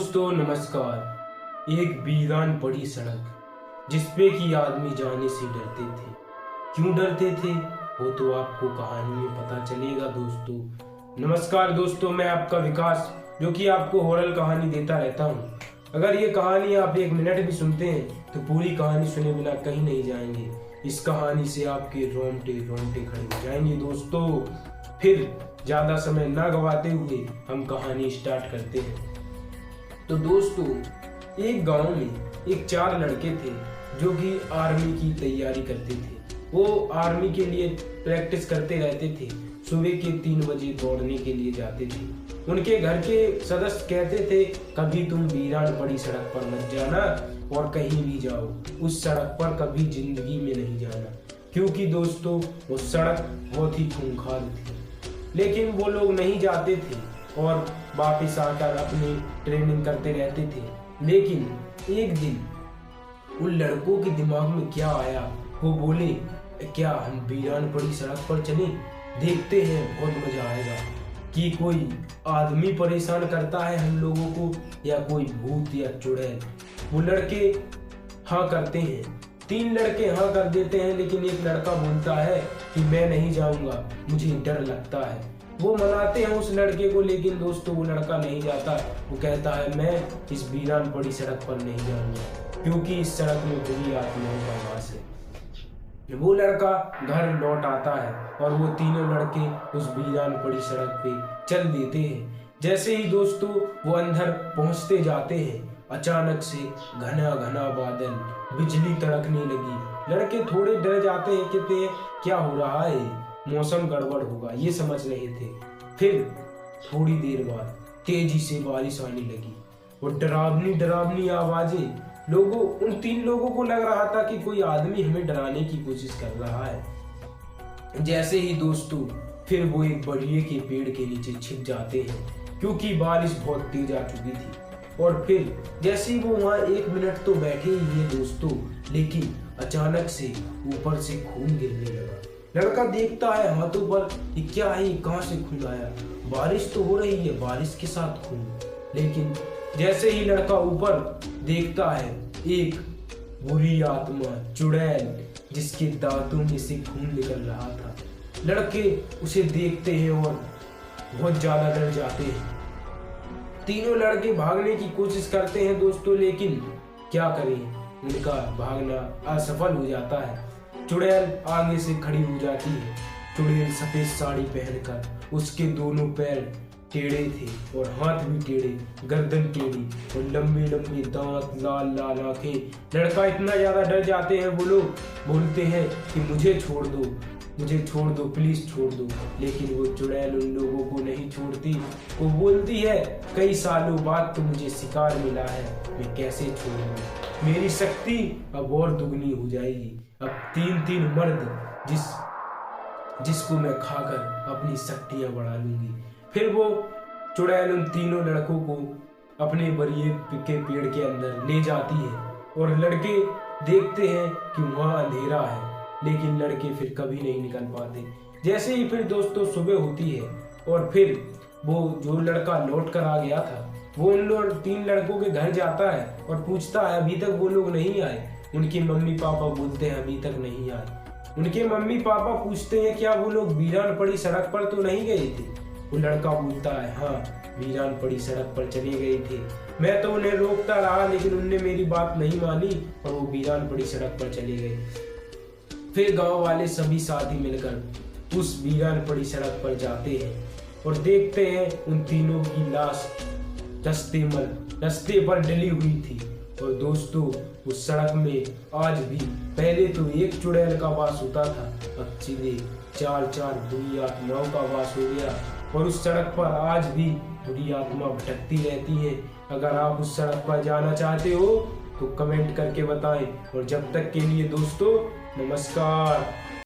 दोस्तों नमस्कार। एक वीरान पड़ी सड़क जिसपे कि आदमी जाने से डरते थे। क्यों डरते थे वो तो आपको कहानी में पता चलेगा। दोस्तों नमस्कार। दोस्तों मैं आपका विकास जो कि आपको हॉरर कहानी देता रहता हूँ। अगर ये कहानी आप 1 मिनट भी सुनते हैं तो पूरी कहानी सुने बिना कहीं नहीं जाएंगे। इस कहानी से आपके रोंगटे रोंगटे खड़े हो जाएंगे। दोस्तों फिर ज्यादा समय ना गवाते हुए हम कहानी स्टार्ट करते हैं। तो दोस्तों एक गांव में एक 4 लड़के थे जो कि आर्मी की तैयारी करते थे। वो आर्मी के लिए प्रैक्टिस करते रहते थे। सुबह के 3 बजे दौड़ने के लिए जाते थे। उनके घर के सदस्य कहते थे कभी तुम वीरान पड़ी सड़क पर मत जाना और कहीं भी जाओ उस सड़क पर कभी जिंदगी में नहीं जाना, क्योंकि दोस्तों वो सड़क बहुत ही खूंखार थी। लेकिन वो लोग नहीं जाते थे और वापिस आकर अपनी ट्रेनिंग करते रहते थे। लेकिन एक दिन उन लड़कों के दिमाग में क्या आया, वो बोले क्या हम वीरान पड़ी सड़क पर चले, देखते हैं बहुत मजा आएगा कि कोई आदमी परेशान करता है हम लोगों को या कोई भूत या चुड़ैल। वो लड़के हाँ करते हैं। 3 लड़के हाँ कर देते हैं, लेकिन एक लड़का बोलता है कि मैं नहीं जाऊंगा, मुझे डर लगता है। वो मनाते हैं उस लड़के को, लेकिन दोस्तों वो लड़का नहीं जाता। वो कहता है मैं इस वीरान पड़ी सड़क पर नहीं जाऊंगा, क्योंकि इस सड़क में बुरी आत्माओं का वास है। वो लड़का घर लौट आता है और वो तीनों लड़के उस वीरान पड़ी सड़क पे चल देते हैं। जैसे ही दोस्तों वो अंदर पहुंचते जाते हैं, अचानक से घना घना बादल, बिजली तड़कने लगी। लड़के थोड़े डर जाते हैं, कहते हैं क्या हो रहा है, मौसम गड़बड़ होगा, ये समझ रहे थे। फिर थोड़ी देर बाद तेजी से बारिश आने लगी और डरावनी डरावनी आवाजें। उन 3 लोगों को लग रहा था कि कोई आदमी हमें डराने की कोशिश कर रहा है। जैसे ही दोस्तों फिर वो एक बड़िए के पेड़ के नीचे छिप जाते हैं, क्योंकि बारिश बहुत तेज आ चुकी थी। और फिर जैसे ही वो वहाँ 1 मिनट तो बैठे ही है दोस्तों, लेकिन अचानक से ऊपर से खून गिरने लगा। लड़का देखता है हाथों पर कि क्या है, कहां से खून आया, बारिश तो हो रही है, बारिश के साथ खून। लेकिन जैसे ही लड़का ऊपर देखता है, एक बुरी आत्मा चुड़ैल जिसके दांतों में से खून निकल रहा था। लड़के उसे देखते हैं और बहुत ज्यादा डर जाते हैं। तीनों लड़के भागने की कोशिश करते हैं दोस्तों, लेकिन क्या करें, उनका भागना असफल हो जाता है। चुड़ैल आगे से खड़ी हो जाती है। चुड़ैल सफेद साड़ी पहनकर, उसके दोनों पैर टेढ़े थे और हाथ भी टेढ़े, गर्दन टेढ़ी और लंबे लंबे दांत, लाल लाल आंखें। लड़का इतना ज्यादा डर जाते हैं, वो लोग बोलते हैं कि मुझे छोड़ दो प्लीज छोड़ दो। लेकिन वो चुड़ैल उन लोगों को नहीं छोड़ती। वो बोलती है कई सालों बाद तो मुझे शिकार मिला है, मैं कैसे छोड़ूं, मेरी शक्ति अब और दुगनी हो जाएगी। अब 3 मर्द जिसको मैं खाकर अपनी शक्तियां बढ़ा लूंगी। फिर वो चुड़ैल उन तीनों लड़कों को अपने बरिए के पेड़ के अंदर ले जाती है और लड़के देखते हैं कि वहां अंधेरा है, लेकिन लड़के फिर कभी नहीं निकल पाते। जैसे ही फिर दोस्तों सुबह होती है और फिर वो जो लड़का लौट कर आ गया था, वो उन 3 लड़कों के घर जाता है और पूछता है अभी तक वो लोग नहीं आए। उनके मम्मी पापा बोलते हैं अभी तक नहीं आए। उनके मम्मी पापा पूछते हैं क्या वो लोग वीरान पड़ी सड़क पर तो नहीं गए थे। वो लड़का बोलता है हाँ, वीरान पड़ी सड़क पर चले गए थे, मैं तो उन्हें रोकता रहा लेकिन उनने मेरी बात नहीं मानी और वो वीरान पड़ी सड़क पर चले गए। फिर गांव वाले सभी साथी मिलकर उस वीरान पड़ी सड़क पर जाते हैं और देखते हैं उन तीनों की लाश रास्ते पर डली हुई थी। और दोस्तों उस सड़क में आज भी, पहले तो एक चुड़ैल का वास होता था, अब सीधे 4 बुरी आत्माओं का वास हो गया। और उस सड़क पर आज भी बुरी आत्मा भटकती रहती है। अगर आप उस सड़क पर जाना चाहते हो तो कमेंट करके बताएं। और जब तक के लिए दोस्तों नमस्कार।